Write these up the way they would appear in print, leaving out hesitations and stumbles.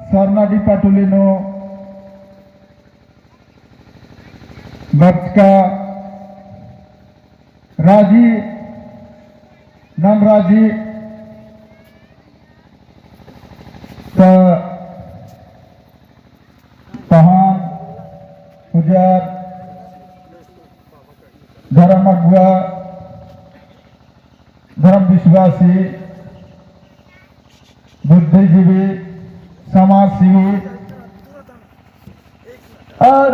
Sarnadi Patulino Bachka Raji Namraji Pahan Pujar Dharam Agwa Dharam Vishwasi बुद्धिजीवी समाजसेवी और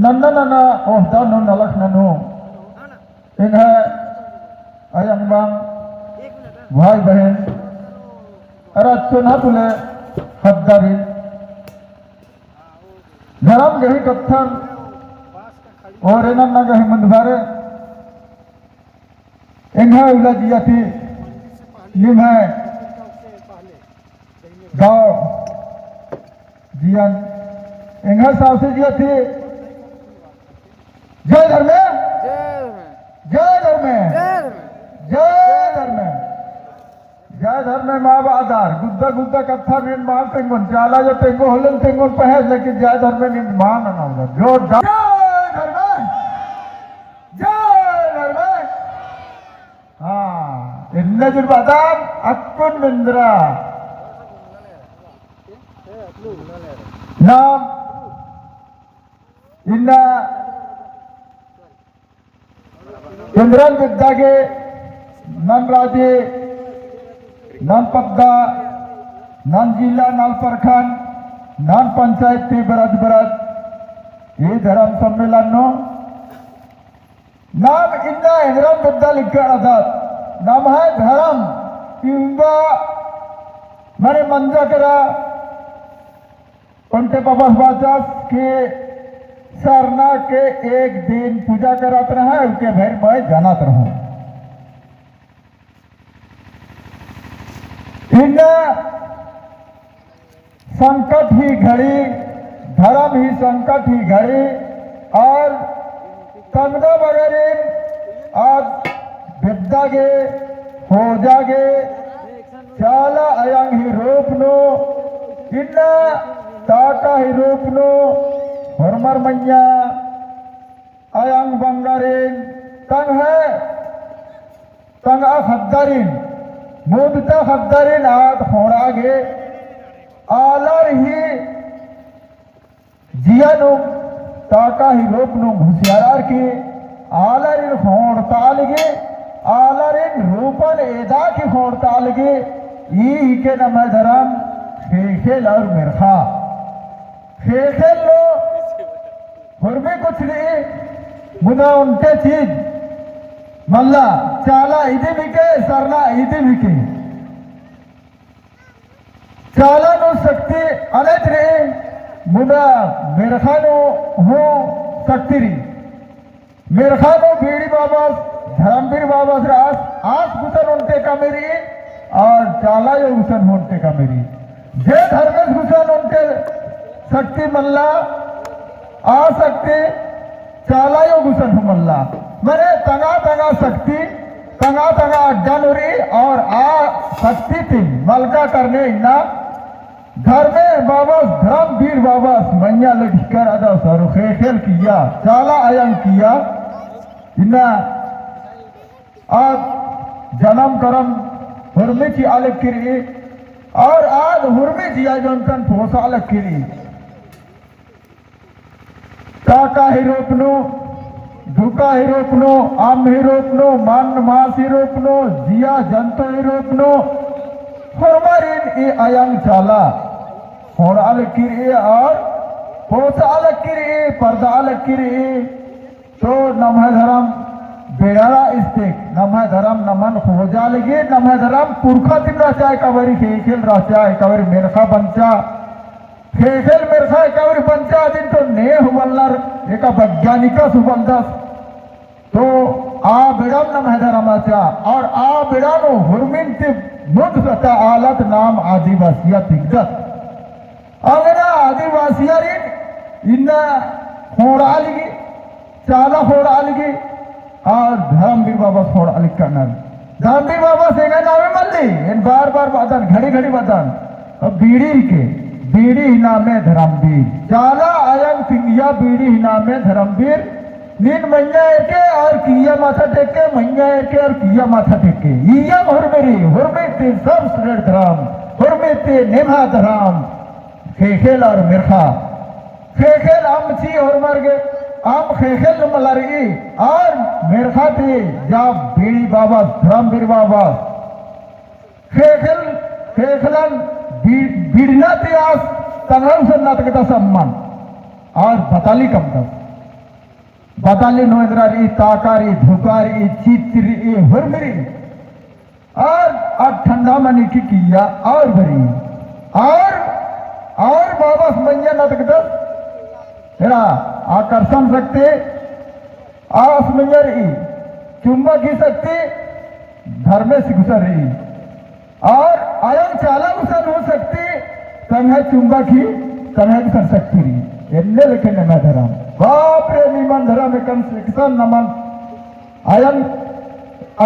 नन्ना नन्ना ओहदा नो नलख ननो इन्हें अयंगबांग भाई बहन अराचुना तुले हद्दारी धर्म गही कत्थन और नन्ना गही मंदबारे इन्हें उलझियाती निम्हे गाँव जियान इंगा सावसे जिया थी जय धर्म जय धर्म जय धर्म जय धर्म माँ आधार गुद्दा गुद्दा कत्था निर्माण तेंगोन चाला जो तेंगो होलन तेंगोन पहस लेकिन जय धर्म निर्माण ना होगा जो जय धर्म हाँ इन्ने जुल बादाम अक्कुन मिंद्रा नाम इन्ना इंद्रन विद्या के नन राजे नन पद्दा नन जिला नल परखंड नन पंचायत के बरद बरद ये धर्म सम्मेलन नो नाम इन्ना इंद्रन विद्या लिखकर आधार नाम है धर्म किंवा मरे मंजा करा उनके पापा बाजास के सरना के एक दिन पूजा कराते रहा उनके भैर मैं जानात रहूं इन संकट ही घड़ी धर्म ही संकट ही घड़ी और तंगदा वगैरह आज विद्या गे हो जागे चाला अयंग ही रूप नो इन ताका ही रूप नो हरमर मन्या अयंग बंगारिन तंग है तंग हद्दारिन मुदता हद्दारिन आद होड़ागे आलर ही जियानु ताका ही रूप नो घुसियार की आलरिन होड़ तालगे आलरिन रूपन एदा की होड़ तालगे ई के नम धर्म खेल और मिर्खा खेल लो हुर्मे कुछ नहीं मुदा उनके चीज मल्ला चाला इधे बिके सरना इधे बिके चाला नो शक्ति अलग रहे मुदा मिर्खा नो हो शक्ति रही मिर्खा नो बीड़ी बाबा धर्मवीर बाबा रास आस गुसन उनते का मेरी और चाला यो गुसन उनते का मेरी जे धर्मेश गुसन उनते शक्ति मल्ला आ सकते चालायो गुसन मल्ला मरे तंगा तंगा शक्ति तंगा तंगा अड्डानुरी और आ शक्ति थी मलका करने इन्ना धर्मे बाबा धर्मवीर बाबा मैया लड़कर अदा सर खेल किया चाला अयंग किया इन्ना आज जन्म करम हुर्मे की अलग किरी और आज हुर्मे जिया जोनतन फोसा अलग किरी काका ही रोकनो धुका ही रोकनो आम ही रोकनो मान मास ही रोकनो जिया जंतु ही रोकनो हमारे ये अयंग चाला होड़ अलग किरी और पोसा अलग किरी पर्दा अलग किरी तो नमः धर्म बेड़ा इस्तेक नमः धर्म नमन हो जा लगे नमः धर्म पुरखा दिन रचा है कवरी खेल रचा है कवरी मेरखा बंचा खेल मेरखा है कवरी बंचा दिन तो ने हुवल्लर एक वैज्ञानिक सुबंदस तो आ बेड़म नमः धर्म आचा और आ बेड़ा नो हुरमिन ते मुद सता आलत नाम आदिवासिया दिग्गत अगर आदिवासिया रिन इन्ना होड़ा लगी चाला होड़ा लगी और धर्मवीर बाबा होड़ा लिख करना धामबीर बाबा सेगा नामे मल्ली इन बार बार बदन घड़ी घड़ी बदन अब बीड़ी के बीड़ी नामे धर्मवीर चाला आयंग सिंगिया बीड़ी नामे धर्मवीर नीन मैया के और किया माथा टेके मैया के और किया माथा टेके इया हुरमेते सब श्रेष्ठ धर्म हुरमेते नेमा धर्म खेखेल और मिर्खा खेखेल आमची और मर गए आम खेखेल मलरगी और मिर्खा थे जब बीड़ी बाबा धर्मवीर बाबा खेखेल खेखलन बीड़ना थे आज तंगल से नाटकता सम्मान और बताली कम तक बताली नोंद्रारी ताकारी धुकारी चित्री हुरमरी और अब ठंडा मनी की किया और भरी और बाबा समझिया नाटकता हेरा आकर्षण शक्ति आसमंजरी चुंबक की शक्ति धर्मे से गुजर रही और आयन चाला गुजर हो सकती तंग चुंबक ही तंग गुजर सकती रही एन्ने लेकिन न धर्म बाप रे निमन धर्म एकम शिक्षण नमन आयन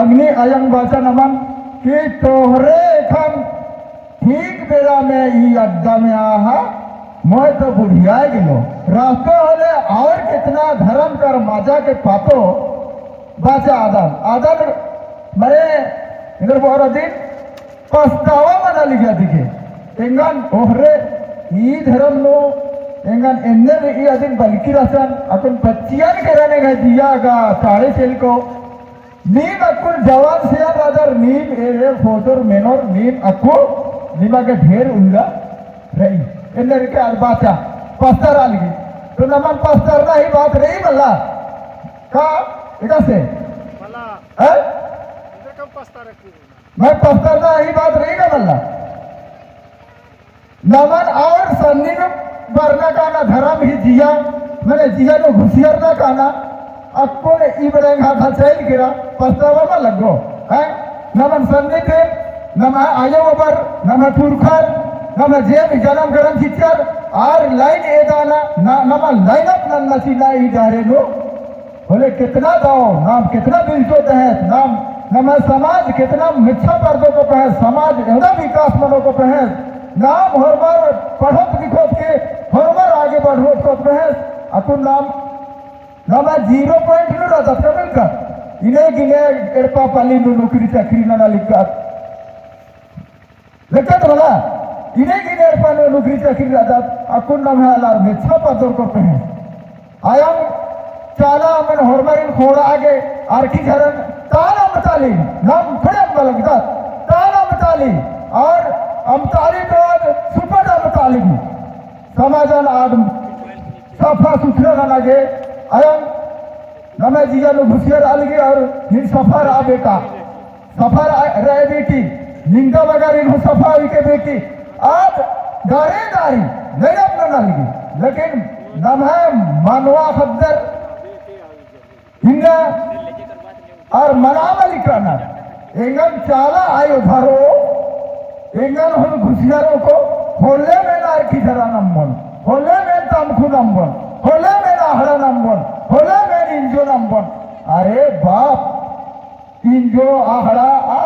अग्नि आयन बाचा नमन कि तोहरे खम ठीक बेरा में ही अड्डा में आहा मैं तो बुढ़िया गिलो रास्ते वाले और कितना धर्म कर माजा के पातो बाचा आदम मरे इधर बहुत दिन पछतावा मना लिखा दिखे एंगन ओहरे ई धर्म नो एंगन एन्ने ई अदिन बल्कि रसन अपन बच्चियान कराने का दिया गा साढ़े सेल को नीम अकुल जवान से रादर नीम एरे फोटोर मेनोर नीम अकु नीमा के ढेर उल्ला रही इन्हें के अलबाचा पस्तर आ लगी तो नमन पस्तर ना ही बात रही मल्ला का इधर से मल्ला हैं इधर कब पस्तर रखी मैं पस्तर ना ही बात रही ना मल्ला नमन और सन्नी में बरना का ना धर्म ही जिया मैंने जिया नो घुसियर ना काना अक्को ने इबरेंग हाथ चैल गिरा पस्तावा में लगो हैं नमन सन्नी थे नमा आयो बर नमा पुरखर नमा जेब जन्म गरम चिचर और लाइन एदाना नमा लाइन अप नन्नसी लाई डारे नो बोले कितना दाओ नाम कितना बिल्टो तहत नाम नमा समाज कितना मिच्छा पर्दों को पहस समाज एवं विकास मनो को पहस नाम हरबार पढ़त लिखत के हरबार आगे बढ़ोत को पहस अकुन नाम नमा 0 पॉइंट नो रहता कमिल का इन्हें गिने एड़पा पाली नो नौकरी चाकरी ना लिखा लेकिन बोला इन्हें की देर पर नौकरी चाकरी रहता अकुन नाम है अलार में छापा दौर को पहन आयम चाला मन हरमारिन खोड़ा आगे आर्की झरन ताला मताली नाम खड़े लगता ताला मताली और अमताली तो आज सुपर अमताली समाजन आदम सफा सुथरा ना लगे आयम नमे जिया नो घुसियर आ लगी और हिन सफर आ बेटा सफर रहे बेटी निंदा बगारी हो सफाई के बेटी आज दारेदारी नहीं अपना ना लगी लेकिन नम है मानवा खद्दर हिंदा और मनावली करना एंगन चाला आयो धरो एंगन हो घुसियारों को होले में ना की धरा नंबन होले में तमखु नंबन होले में ना हरा नंबन होले में इंजो नंबन अरे बाप इंजो आहड़ा आ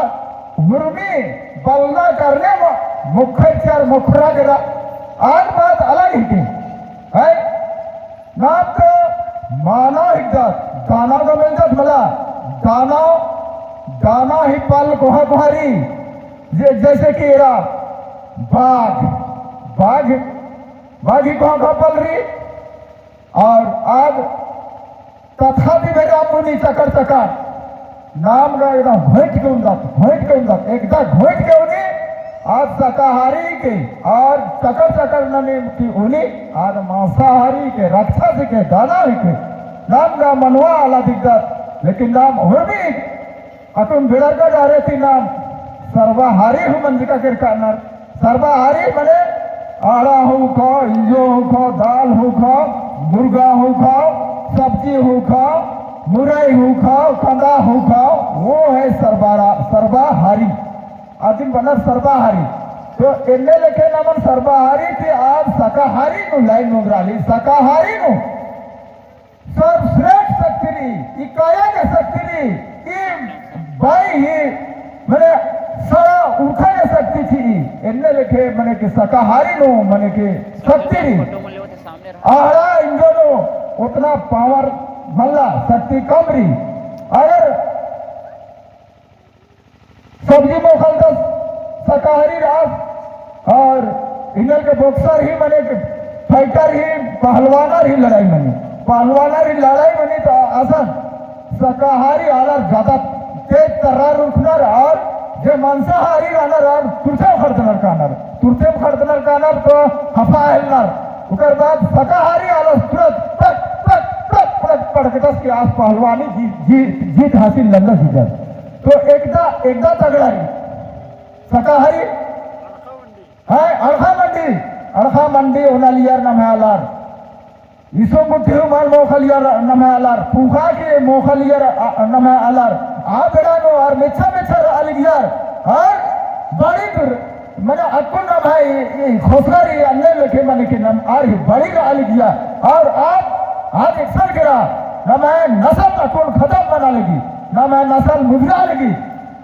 मुर्मी बल्ला करने मुखर मुखरा गिरा आज बात अलग ही थी है ना तो मानव हिद्दत गाना को मिलता मला गाना ही पल कोहा कुहारी जैसे कि एरा बाघ ही कोहा पल रही और आज कथा भी मेरा मुनि चकर चकर नाम का एकदम घोट के उन्नत एकदम घोट के उन्हीं आज शाकाहारी के और चकर नने की उन्हीं आज मांसाहारी के राक्षस के दाना के नाम का मनवा आला दिग्गत लेकिन नाम हो भी अतुम बिड़का जा रहे थी नाम सर्वाहारी हूँ मंजिका के कानर सर्वाहारी बने आड़ा हो खाओ इंजो हो खाओ दाल हो खाओ मुर्गा हो खाओ सब्जी हो खाओ मुरई हो खाओ कंदा हो खाओ वो है सर्वाहारी आदिम बना सर्वाहारी तो इन्हें लेके नामन सर्वाहारी थी आज शाकाहारी नु लाइन नोंदराली शाकाहारी नु सर्वश्रेष्ठ शक्ति इकाया के शक्ति भाई ही लेके मने के शाकाहारी नो मने के शक्ति री आहड़ा इंजो उतना पावर मल्ला शक्ति कम री अगर सब्जी मोखल दस शाकाहारी रास और इनल के बॉक्सर ही मने के फाइटर ही पहलवानर ही लड़ाई मनी पहलवानर ही लड़ाई मनी तो आसान शाकाहारी आलर ज्यादा तेज तर्रार उठनर और जे मांसाहारी रानर और तुरते खर्दनर कानर तो हफा हेलनर उकर बाद शाकाहारी आलर तुरंत टक टक टक टक पड़कटस के आस पहलवानी जीत हासिल लल्ला सीधर तो एकदा तगड़ा शाकाहारी है अड़खा मंडी ओनालियार नमहालार इसो मुठ्ठी माल मोखलियार नमहालार पुखा के मोखलियार नमहालार आ बेड़ानो और मेछा अलगियार और बड़ी मैंने अकुन नाम है ये खोसगारी अन्य लेके मैंने के नाम आर ही बड़ी का अलगिया और आप आज एक्शन करा ना मैं नस्ल अकुन खत्म बना लेगी ना मैं नस्ल मुजरा लेगी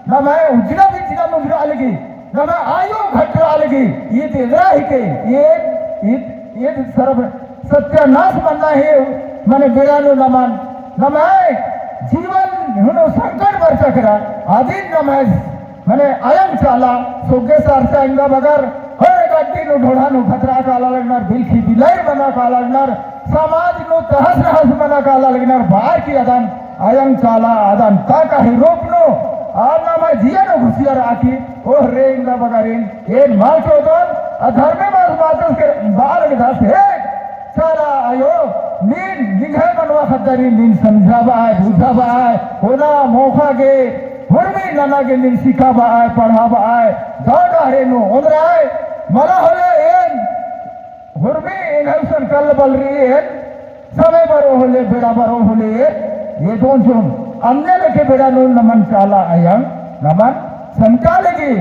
ना मैं उजरा भी जिना मुजरा लेगी ना मैं आयु घटरा लेगी ये तेजरा ही के ये सर्व सत्यानाश बनना है मैंने बेड़ानो नमन न मैं जीवन हुनो संकट वर चक्रा आदि न मैंने अयम चाला सोगे सारसा इंगा बगर हर गड्डी नो ढोढ़ा नो खतरा काला लगनर दिल की बिलाई बना काला लगनर समाज नो तहस बना काला लगनर बाहर की अदन अयम चाला अदन का ही रोकनो और ना मैं जिया नो घुसिया राखी ओह रे इंगा बगरिन ये माल चोदन अधर्मे बात के बाल के दास है सारा आयो नीन निघे मनवा खतरी नीन समझावा है बुझावा है होना मौका के हुरमी नाना के नीन सिखावा है पढ़ावा है दादा रे नो उमरा है मला होले एन हुरमी इनहसन कल बल रही है समय बरो होले बेड़ा बरो होले ये दोन जोन अन्य लेके बेड़ा नो नमन चाला आयंग नमन संचालगी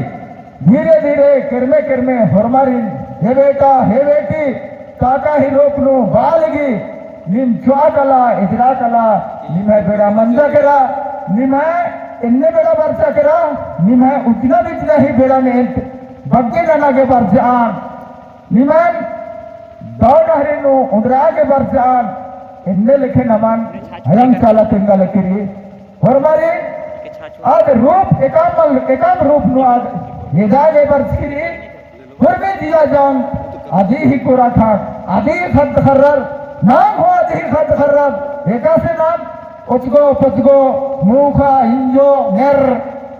धीरे धीरे किरमे हरमारी हे बेटा हे बेटी काका ही रोकनो बालगी निम च्वा कला इजरा कला निम बेड़ा मंजा करा निम इन्ने बेड़ा बरसा करा निम उतना बिचना ही बेड़ा ने बग्गे नाना के बरसान निम दौड़ हरिनो उदरा के बरसान इन्ने लिखे नमन हयम चाला तिंगा लकरी हरमारी आज रूप एकाम रूप नो आज हेदागे बरसकी हुरमे दिया जान आदि ही कोरा था आदि खत खर्रर नाम हो आदि खत खर्रर एका से नाम पचगो मुखा हिंजो नेर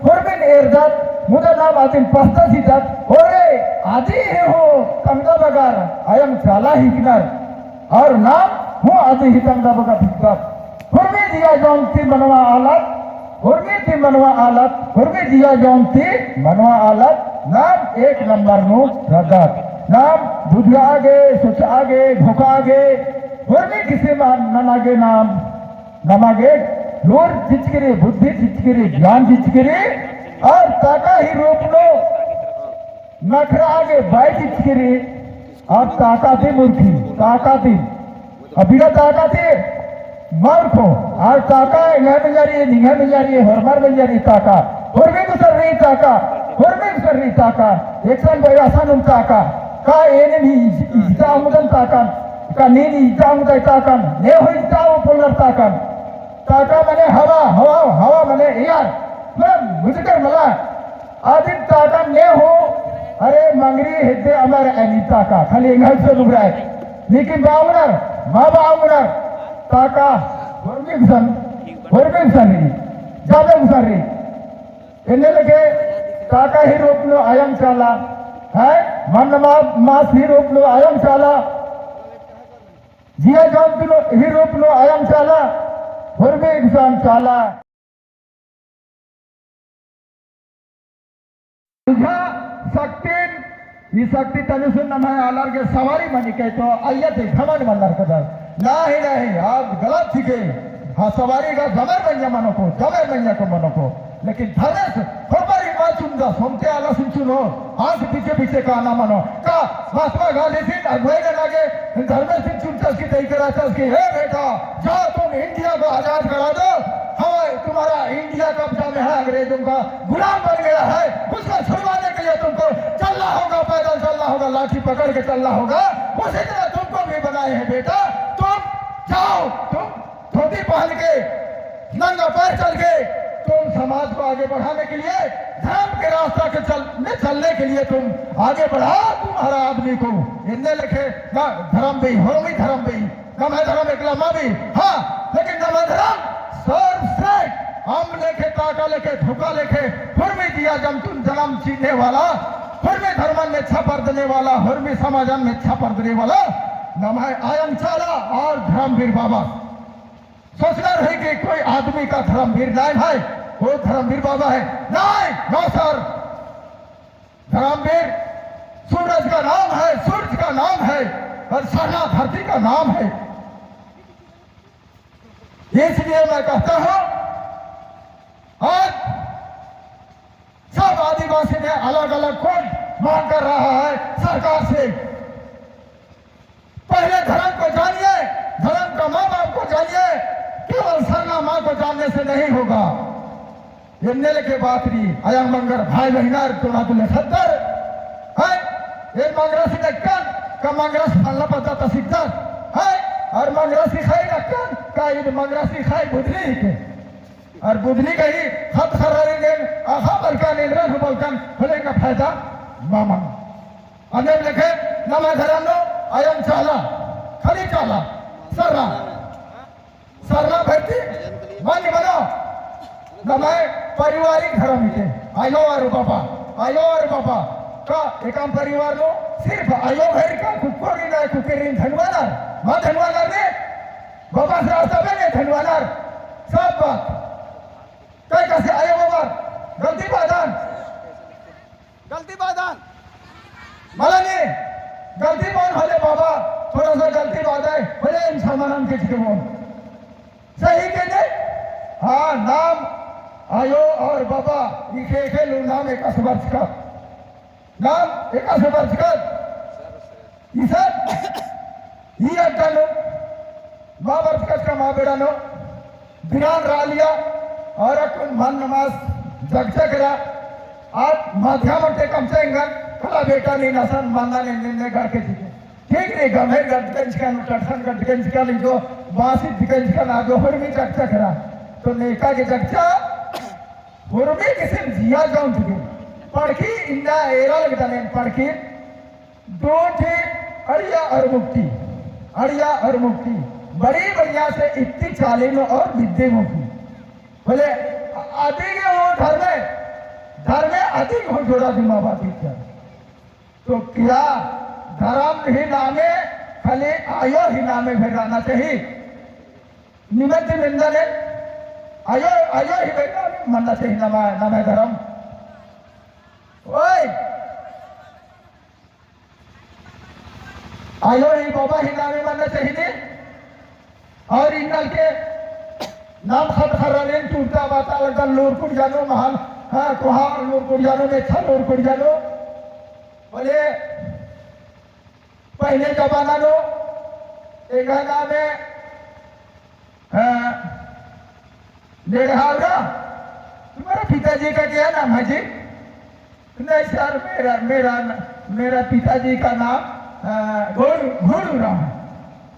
हुरमिन एरजात मुदा नाम आदिन पस्ता सीतात ओरे आदि ही हो कंगा बगार अयम चाला ही किनार और नाम हो आदि ही कंगा बगा फिक्कर हुरमे दिया जानती मनवा आलत हुरमे ती मनवा आलत हुरमे दिया जानती मनवा आलत नाम एक नंबर नो रगत नाम बुझ आगे सोच आगे धोखा आगे हुरमे किसे ननागे नाम नमागे लोर चिचकरे बुद्धि चिचकरे ज्ञान चिचकरे और ताका ही रोक लो नखरा आगे बाई चिचकरे और ताकाती मूर्खी ताकाती अबिरा ताकाती मूर्खो और ताका इन्हें में जा रही है निगाह में जा रही है हरमार में जा रही ताका हुरमे गुजर रही ताका हुरमे गुजर रही ताका एक साल भाई आसान उन ताका का एने भी इज्ता मुदन ताकन का नीनी इज्ता मुदन ताकन ने हो इज्ता वो पुलर ताकन ताका मने हवा मने यार मुझे कर मला आदित ताकन ने हो अरे मंगरी हिद्दे अमर एनी ताका खाली इंगल से लुग रहा है लेकिन बावनर माँ बावनर ताका हुरमी गुसन रही जादे गुसन रही इन्हें लगे ताका ही रोक लो आयम चाला है मन मास ही रोप लो आयम चाला जिया जान ही रोप लो आयम चाला हुरमे इंसान चाला शक्ति तनिसुन नम है आलर के सवारी मनी के तो आयत घमंड मल्लर कदर नहीं आप गलत थी के हाँ सवारी का जमर बनिया मनो को जमर बनिया को मनो को लेकिन धनेश हमारी माँ सुनदा सुनते आला सुनो आंख पीछे का ना मनो का महात्मा गांधी सिंह अगुवाई लगे धर्मेश सिंह चुनचस की तय करा के हे बेटा जाओ तुम इंडिया को आजाद करा दो हमें तुम्हारा इंडिया कब्जा में है अंग्रेजों का गुलाम बन गया है उसको छुड़वाने के लिए तुमको चलना चलना होगा, पैदल चलना होगा, लाठी पकड़ के चलना होगा। उसी तरह तुमको भी बनाए हैं बेटा। तुम जाओ, तुम धोती पहन के नंगा पैर चल के तुम समाज को आगे बढ़ाने के लिए, धर्म के रास्ता के चलने के लिए तुम आगे बढ़ाओ तुम्हारा आदमी को। इनने लिखे धर्म भी हो भी धर्म भी नम है धर्म एक लम्बा भी, हाँ, लेकिन नम है धर्म सर्वश्रेष्ठ। हम लेखे ताका लेखे धोखा लेखे हुर्मी दिया जम तुम जन्म चीने वाला, हुर्मी धर्मन में छपर देने वाला, हुर्मी समाजन में छपर देने वाला नम है आयन चाला और धर्मवीर बाबा। सोचना रहे कि कोई आदमी का धर्मवीर नाम है, वो धर्मवीर बाबा है, नहीं, नो सर। धर्मवीर सूरज का नाम है, सूरज का नाम है और सरना धरती का नाम है। इसलिए मैं कहता हूं आज सब आदिवासी ने अलग अलग कोड मांग कर रहा है सरकार से। पहले धर्म को जानिए, धर्म का माँ बाप को जानिए, केवल सरना माँ को जानने से नहीं होगा। ये नेल के बात रही अयंग मंगर भाई बहिनार तुना तुले सत्तर है ये मंगरस नक्कन का मंगरस फलना पता तसिकता है और मंगरसी खाई नक्कन का ये मंगरसी खाई बुधनी के और बुधनी का ही हद खरारी ने आहा बलकान इंद्र बलकान होने का फायदा मामा अनेक लिखे नम धरानो अयंग चाला खरी चाला सरना सरना भर्ती मानी बनो नमाय पारिवारिक धर्म के आयो और बाबा का एकम परिवार नो सिर्फ आयो घर का कुकोरी ना कुकेरीन धनवानार मां धनवानार ने बाबा से रास्ता में ने धनवानार सब बात कई कैसे आयो बाबा गलती बादान मालानी गलती मान हले बाबा थोड़ा सा गलती बात है भले इन सामानन के चिकमो सही के ने हाँ नाम आयो और बाबा लिखे लो नाम एक वर्ष का नाम एक वर्ष का ये अड्डानो माँ वर्ष का माँ बेड़ा नो बिरान रालिया और अकुन मन नमाज जगजगरा आप माध्यम और कम से खला बेटा नहीं नसन मानना नहीं घर के चीजें ठीक नहीं गंभीर गटगंज का टटसन गटगंज का नहीं जो बासी गंज का ना जो हुर्मी जगजगरा तो नेका के जगचा हुर्मी किसी जिया जाऊं चुके पढ़की इंदा एरा लगता नहीं पढ़की दो थे अड़िया और मुक्ति बड़ी बढ़िया से इतनी चालीन और विद्य मुक्ति बोले अधिक हो धर्म में अधिक हो जोड़ा दिमाबादी तो क्या धर्म ही नामे खाली आयो ही नामे भेजना चाहिए निमित्त निंदा ने आयो ही बेटा मानना चाहिए नाम है धर्म ओए आयो ही बाबा ही नामे मानना चाहिए और इनल के नाम खत खरालेन टूटता बाता लगता लोरकुट जानो महान हाँ कोहा लोरकुट जानो में अच्छा लोरकुट जानो बोले पहले जमाना लो एक नाम है नेड़हावरा तुम्हारा पिताजी का क्या नाम है जी? नहीं सर मेरा पिताजी का नाम घोड़ूराम है।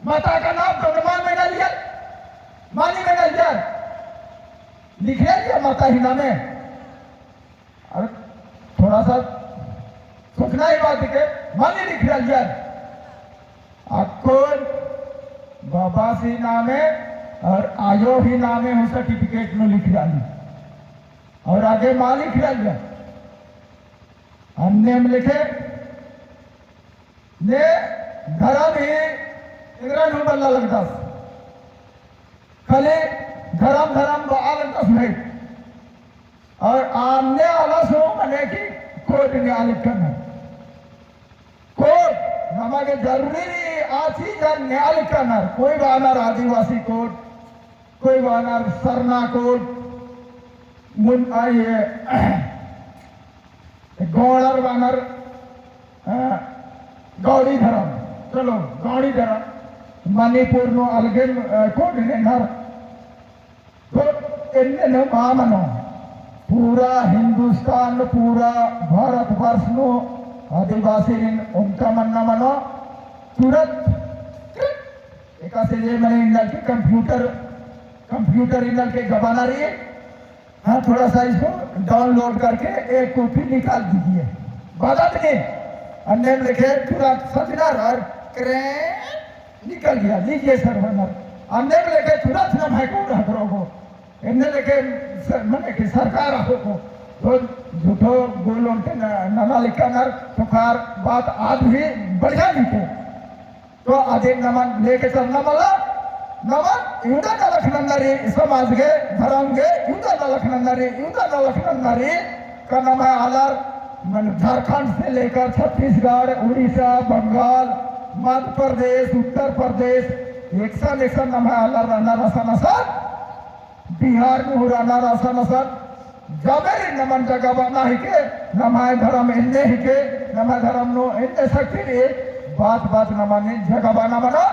माता का नाम प्रमाण में डाल दिया मानी में डाल दिया लिख लिया माता ही नाम है। अब थोड़ा सा सोचना ही बात के मानी लिख दिया अकोन बाबा सी नाम है और आयो ही नामे हो सर्टिफिकेट में लिख डाली और आगे माँ लिख डाल हमने हम लिखे ने धर्म ही इंग्रज में बल्ला लगता खाली धर्म लगता नहीं और आमने आला सो मने की कोड न्याय करना कोड हमारे जरूरी नहीं आची जन न्याय करना कोई बानर आदिवासी कोड कोई बानर सरना कोड मुन आइए गौड़र बानर गौड़ी धर्म चलो गौड़ी धर्म मणिपुर नो अलगे कोड नेनर तो इन्ने न मामनो पूरा हिंदुस्तान पूरा भारत वर्ष नो आदिवासी उनका मन्ना मनो तुरंत एक से मैंने इनल के कंप्यूटर इनल के गवाना रही है। हाँ थोड़ा सा इसको डाउनलोड करके एक कॉपी निकाल दीजिए बात नहीं अन्य लिखे तुरंत सजनर और निकल गया लीजिए सर्वनर अन्य लेके तुरंत न भाई को करो इन्हें लेके मैंने कि सरकार हो तो झूठो बोलो नमा लिखा नर तुखार बात आज भी बढ़िया लिखे तो आधे नमन लेके चलना मला नमन युद्ध न लखनंदरी समाज के धर्म के युद्ध न लखनंदरी का नाम है आलर झारखंड से लेकर छत्तीसगढ़ उड़ीसा बंगाल मध्य प्रदेश उत्तर प्रदेश एक नाम है आलर राना रसा बिहार में हुराना रसा नसर जमेरी नमन जगह बना ही के नमाय धर्म इन्ने ही के नमाय धर्म नो इन्ने शक्ति रे बात नमाने जगह बना मनो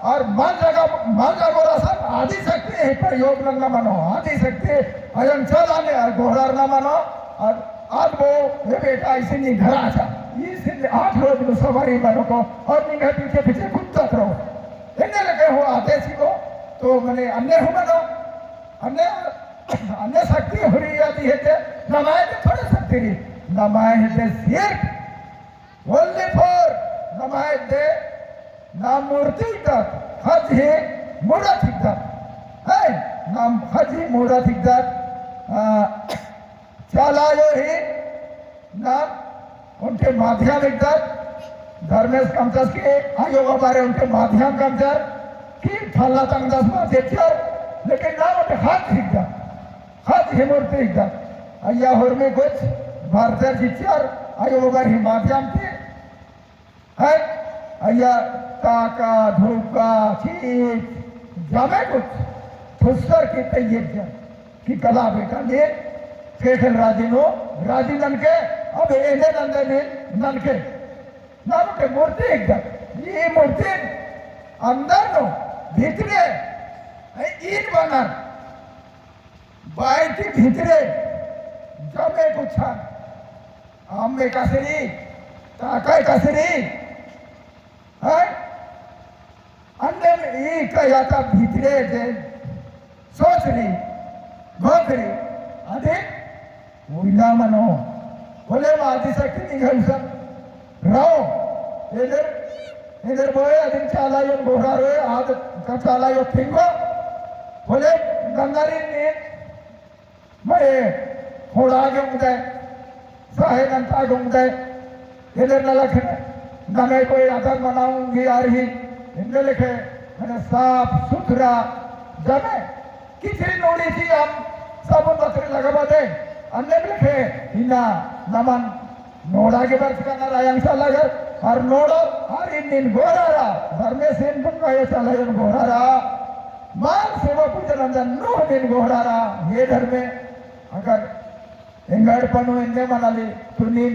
और मन जगह रसन आदि शक्ति है प्रयोग न मनो आदि शक्ति अयन चलाने घोड़ार न मनो और आज वो ये बेटा इसी नहीं घर आचा इसी 8 रोज में सवारी बनो को और निगाह पीछे कुत्ता रहो इन्ने लगे हो आदेशी को तो मैंने अन्य हो मनो अन्य शक्ति हो रही आती है ते नमाय में थोड़ी शक्ति रही नमाय है सिर्फ ओनली फॉर नमाय दे नाम मूर्ति तक हज है मूर्त तक है नाम हज ही मूर्त तक चलायो ही नाम उनके माध्यम तक धर्मेश कमचस के आयोग हमारे उनके माध्यम कमचर की फल्ला तंगदस में देखियो लेकिन नाम उनके हज ही मूर्ति तक अय्या होर में कुछ भारतीय जिच्चर आयोग हमारे माध्यम के है अय्या ताका धूका चीज जामे कुछ फुस्कर की तैयार की कला बेटा ने फेखल राजी ननके अब एने ननके नाम के मूर्ति एकदम ये मूर्ति अंदर नो भीतरे ईट बना बाहर की भीतरे जमे कुछ आम में कसरी ताका कसरी है अन्य ये क्या था भीतरे दे सोच रही घोकरी अधिक वही मनो बोले आदि शक्ति निकल सब रहो इधर बोए अधिक चाला यो घोड़ा रोए आद का चाला यो ठिंगो बोले गंगारी ने मरे घोड़ा के मुझे साहे नंता घूमते इधर न लखने नमे कोई आदर मनाऊंगी आ रही इनमें लिखे मैंने साफ सुथरा जमे किसी नोड़ी थी हम साबुन पत्र लगा दे अन्य लिखे इना नमन नोड़ा के वर्ष का नारायण सा लगे और नोड़ो हर इन घोरारा धर्मेश इन बुका ये चला इन घोरारा मान सेवा पूजन अंदर नो दिन घोरारा ये धर्मे अगर इंगड़ पनु इन्ने मनाली तुनीन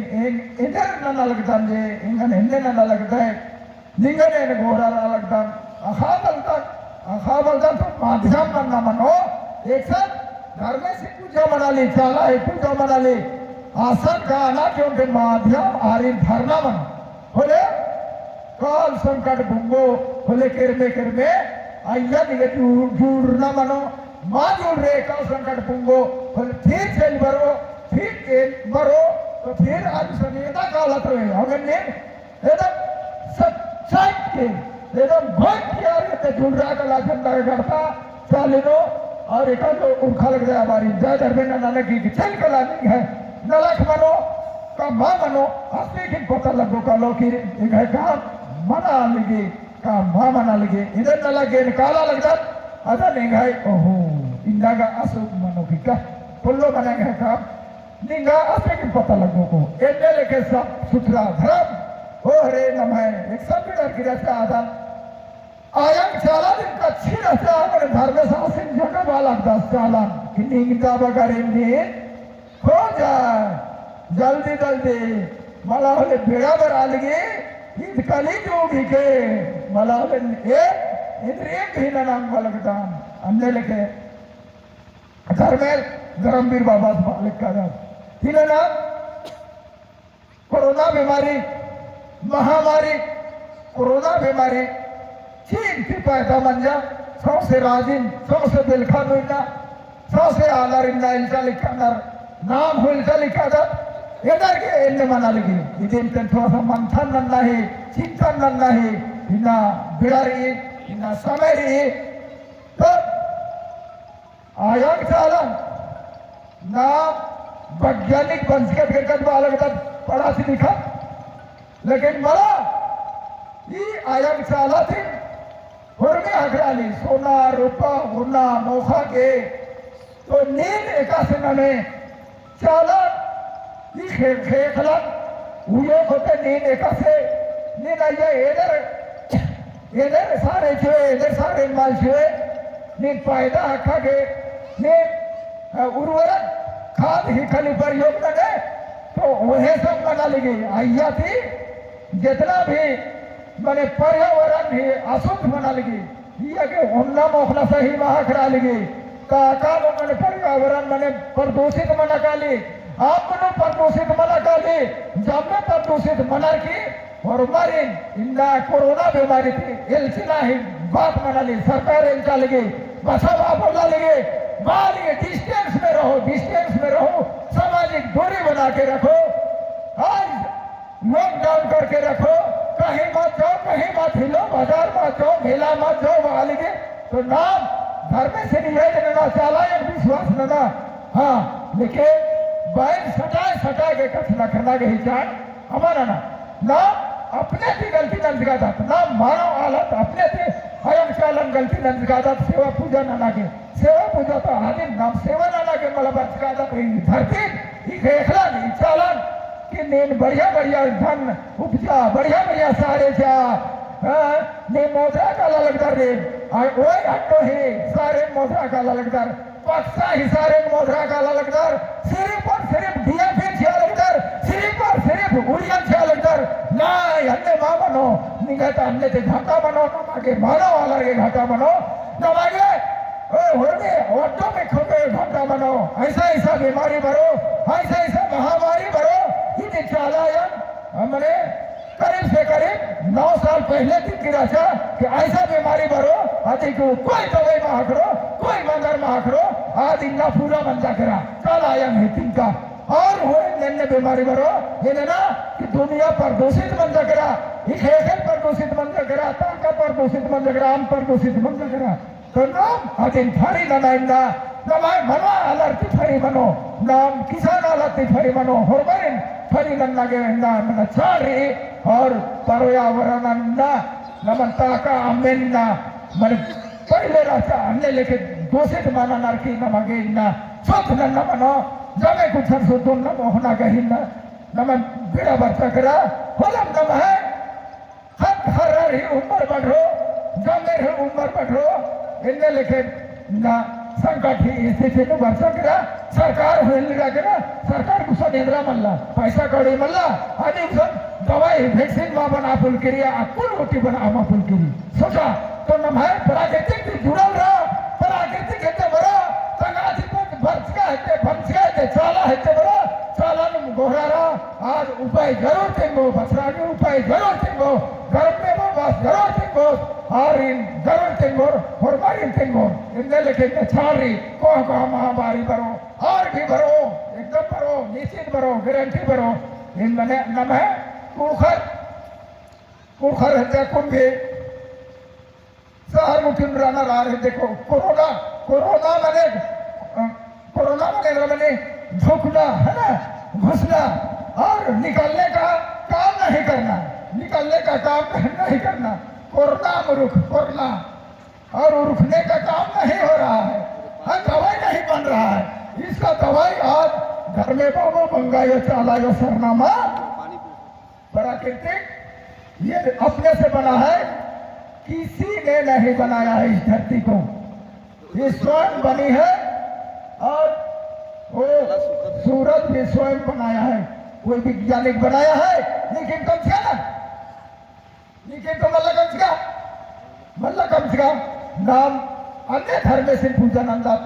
इधर न लगता जे इंगन इन्ने न लगता है निंगने ने घोरारा लगता अखाबलता तो माध्यम बनना मनो एक साथ घर में से पूजा मना ली चाला है पूजा मना ली आसन का आना क्योंकि माध्यम आरी धरना मन बोले काल संकट भुंगो बोले किरमे अय्या निगे जुड़ना मनो माँ जुड़ रहे काल संकट भुंगो बोले फिर चल बरो तो फिर आज सनीता काल तो है अगर ने एकदम सच्चाई के एकदम भक्त के आगे जुड़ रहा का लाखन करता चालिनो और एक उनखा लग जाए हमारी जय धर्मेंद्र नानक की चल कला नहीं है नलख मनो का माँ मनो अपने की पता लगो का लो कि है का मना लगे का माँ मना लगे इधर न लगे काला लग जाए अदर नहीं है ओहो इंदा का अशोक मनो की का पुल्लो मना है का निंगा अपने की पता लगो को इन्हें लेके सब सुथरा धर्म हो हरे नम है एक सब डर की रहता आदम आयन चालन इनका छीन से आकर धर्म शासन जगह वाला 10 चालन कि निंदा बगैर इन्हें हो जाए जल्दी मला होले बेड़ा बरा लगे ईद कली जो भी के मला होले इधर भी नाम वालकता हमने लेके घर में धर्मवीर बाबा मालिक का तीन नाम कोरोना बीमारी महामारी कोरोना बीमारी चीन की पैदा मंजा सौसे राजिन सौसे बिलखा नुइना सौसे आलर इन्ना इल्का लिखा नर नाम हो इल्का लिखा था इधर के इन्ने मना लगी इधर तन थोड़ा सा मंथन नन्ना है चिंतन नन्ना है इन्ना बिड़ारी इन्ना समय रही तो आयोग चालन नाम वैज्ञानिक बंसके फिर अलग तक पढ़ा सी लिखा लेकिन मला ये आयोग चाला थी हुर्मे अगराली सोना रूपा गुना मौखा के तो नील एकासन में चाला ये खेखला हुए होते नील एकासे नील आया इधर सारे छुए इधर सारे माल छुए नील पैदा हक्का के नील उर्वरक खाद ही खाली प्रयोग न दे तो वह सब बना लगी आया थी जितना भी मैंने पर्यावरण ही अशुद्ध बना लगी ये कि उन्ना मोखला सही वहां करा लगी काका मैंने पर्यावरण मैंने प्रदूषित मना काली आपने प्रदूषित मना काली जब में प्रदूषित मना की और मरी इंदा कोरोना बीमारी थी इल्सिना ही बात मना ली सरकार इल्का लगी बसा बोला लगी बाहर डिस्टेंस में रहो सामाजिक दूरी बना के रखो आज लॉकडाउन करके रखो कहीं मत जाओ कहीं मत हिलो बाजार मत जाओ मेला मत जाओ वहां लगे तो नाम धर्म से निवेद ना चला एक विश्वास ना हाँ लेकिन बैल सटा के कथ न करना के हिसाब हमारा ना अपने की गलती न दिखाता ना मानव हालत अपने से हयम चालन गलती न दिखाता सेवा पूजा न लागे सेवा पूजा तो आदि नाम सेवा न लागे मतलब दिखाता धरती देखला नहीं चालन कि नीन बढ़िया धन उपजा बढ़िया सारे जा ने मोदरा का लगदार रे ओए हट्टो है सारे मोदरा का लगदार पक्सा ही सारे मोदरा का लगदार सिर्फ और सिर्फ दिया फिर छिया लगदार सिर्फ और सिर्फ उड़िया छिया लगदार ना अन्य माँ बनो निगत अन्य से घाटा बनो नमागे मानो वाला के घाटा बनो नमागे होने ऑटो में खोके घाटा बनो ऐसा बीमारी भरो ऐसा महामारी भरो ये चाला यार हमने करीब से करीब 9 साल पहले की गिरा था कि ऐसा बीमारी भरो आदि को कोई दवाई में हाकरो कोई मंगर में हाकरो आदि ना पूरा मंजा करा कल आया मीटिंग का और हुए नन्हे बीमारी भरो ये ना कि दुनिया प्रदूषित मंजा करा एक प्रदूषित मंजा करा ताका प्रदूषित मंजा करा आम प्रदूषित मंजा करा तो नाम आदि फारी ना नमाय मनो अलर्टी फरी मनो नाम किसान अलर्टी फरी मनो होरबरिन फरी नन्ना के ना चारी और पर्यावरण नमन ताका अम्मेन्ना मन पहले रास्ता हमने लेके दूषित माना नरकी नमगे ना स्वच्छ नन्ना मनो जमे कुछ सुधुन न मोहना गहिना नमन बिड़ा बच्चा करा होलम नम है हर ही उम्र बढ़ो जमे ही उम्र बढ़ो इन्ने लेके ना संकट ही स्थिति में वर्षा करा सरकार हिलगा करा सरकार कुछ निद्रा मल्ला पैसा कौड़ी मल्ला आदि दवाई वैक्सीन में बना पुल करिया कुल रोटी बना आमा पुल करी सोचा तो नम है प्राकृतिक से जुड़ल रहा प्राकृतिक है बड़ा तंगाती पर भंसका है चाला है बड़ा चाला न गोहरा रहा आज उपाय जरूर तेंगो बसरा के उपाय जरूर तेंगो गर्म में बस जरूर तेंगो और इन जरूर तेंगो और मारी तेंगो इनने लेके छाड़ी को महामारी भरो और भी भरो एकदम भरो निश्चित भरो गारंटी भरो इन मने नम है कुखर है कुंभे शहर मुठिन राना ला रहे देखो कोरोना मने झुकना है ना घुसना और निकलने का काम नहीं करना कोरोना और रुकने का काम नहीं हो रहा है हाँ दवाई नहीं बन रहा है इसका दवाई आज घर में बाबा मंगायो चालायो सरनामा प्राकृतिक ये अपने से बना है किसी ने नहीं बनाया है इस धरती को ये स्वयं बनी है और वो सूरज भी स्वयं बनाया है कोई वैज्ञानिक बनाया है लेकिन कम से कम लेकिन तो मल्ला कम से कम नाम अन्य धर्म से पूजन अंदर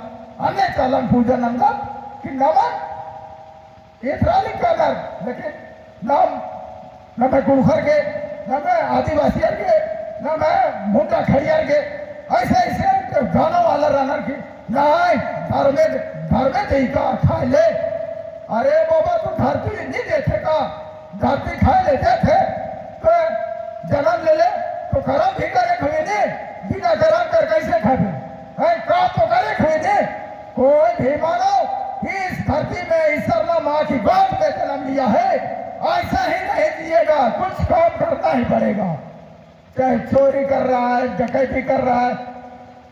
अन्य चालन पूजन अंदर कि नमन इतराली का लेकिन नाम न मैं गुड़खर के, न मैं आदिवासी के, न मैं मुंडा खड़ियार के, ऐसे ऐसे गाना वाला रनर के नहीं घर में दही का खा ले। अरे बाबा तू धरती नहीं देते का, धरती खा लेते थे तो जन्म ले ले तो कर्म भी करे खुए ने, बिना कर्म कर कैसे खाते है, काम तो करे खुए ने। कोई भी मानो इस धरती में ईश्वर माँ की गोद में जन्म लिया है, ऐसा ही नहीं जिएगा, कुछ काम करना ही पड़ेगा। चाहे चोरी कर रहा है, डकैती कर रहा है,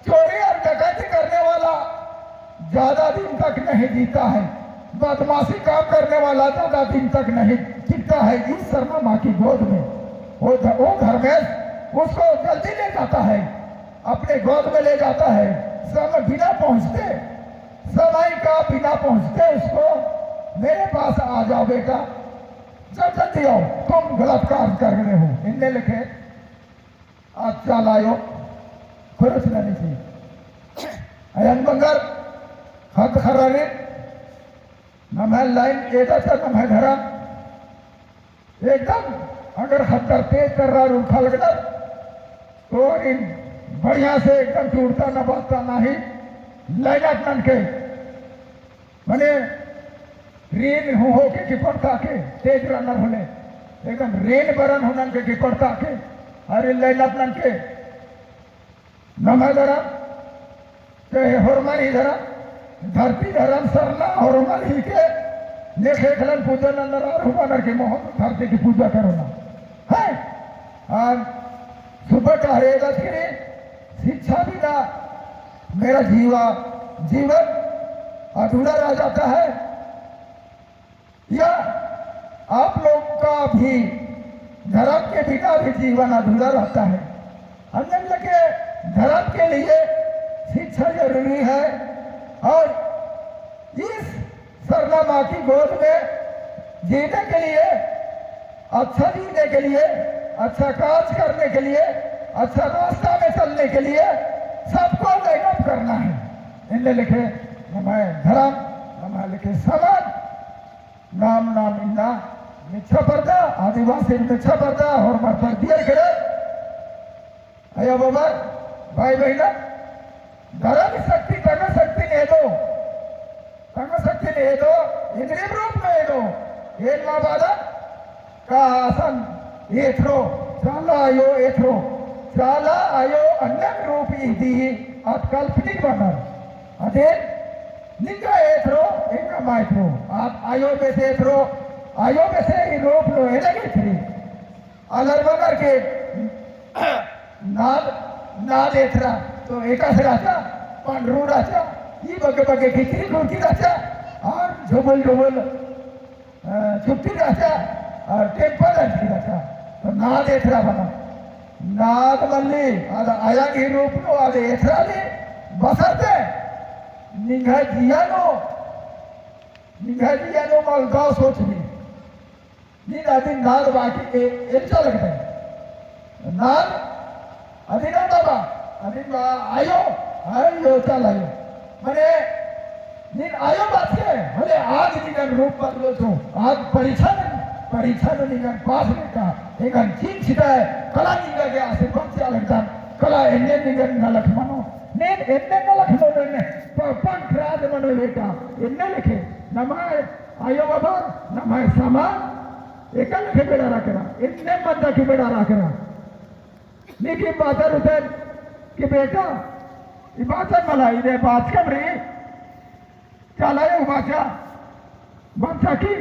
चोरी और डकैती करने वाला ज्यादा दिन तक नहीं जीता है, बदमाशी काम करने वाला ज्यादा दिन तक नहीं टिकता है ईश्वर माँ की गोद में। वो घर में उसको जल्दी ले जाता है, अपने गोद में ले जाता है, समय बिना पहुंचते, समय का बिना पहुंचते उसको मेरे पास आ जाओ बेटा, जब जल्दी आओ, तुम गलत काम कर रहे हो। इनने लिखे अच्छा लायो खरच नहीं चाहिए अयन बंगर हक खरारे न मैं लाइन एदा था न मैं घरा एकदम अगर हत्तर तेज कर रहा रूखा लगता तो इन बढ़िया से एकदम टूटता न बाजता ना ही लाइनक नन के मैंने रेन हो के किपड़ता के तेज रनर होने एकदम रेन बरन होने के किपड़ता के अरे लाइनक नन के न मैं धरा चाहे होरमानी धरा धरती धरम सरना होरमानी के लेखे खलन पूजा नर के मोह धरती की पूजा करो ना है। और सुबह का रहेगा कि शिक्षा बिना मेरा जीवन अधूरा रह जाता है, या आप लोग का भी धर्म के बिना भी जीवन अधूरा रहता है। हमने लगे धर्म के लिए शिक्षा जरूरी है, और इस सरला माँ की गोद में जीने के लिए, अच्छा जीने के लिए, अच्छा काज करने के लिए, अच्छा रास्ता में चलने के लिए सबको मेहनत करना है। इनने लिखे मैं धर्म, मैं लिखे समाज, नाम नाम इन्ना मिच्छा पर्दा आदिवासी मिच्छा पर्दा और मर पर दिया करे अया बाबा भाई बहना धर्म शक्ति तंग शक्ति ने दो, तंग शक्ति ने दो, इंद्रिय रूप में दो एक माँ बादा का आसन एथरो चाला आयो एथरो चाला आयो अन्य रूप इदी अकल्पनिक बनर अदे निका एथरो इनका माइथरो आप आयो में से एथरो आयो में से ही रूप लो है लगे थी अलर बगर के नाद एथरा तो एकाश राजा पांडरू राजा ये बगे बगे खिचड़ी खुर्ची राजा और झोबल झोबल छुट्टी राजा और टेम्पल राजा तो नाद एथरा बना नाद मल्ली आया की रूप लो आदे एथरा ले बसरते निघा जियानो मलगांव सोच ली नींद आदि नाद बाकी अच्छा लगता है नाद अभी ना बाबा अभी आयो चल आयो मैंने नींद आयो बात के भले आज निगन रूप बदलो छो आज परीक्षा में निगन पास लेता निगन चीन छिटा है कला निगन के आशीर्वाद से लगता कला एने निगन न लखमनो नींद एने न लखमनो ने पंख राज मनो बेटा एने लिखे नमाय आयो बाबा नमाय समा एका लिखे बेड़ा रखना इतने मद्दा की बेड़ा रखना लेकिन बाजार उधर कि बेटा बाचा मला इधर बात कब रही चला बाचा बाचा की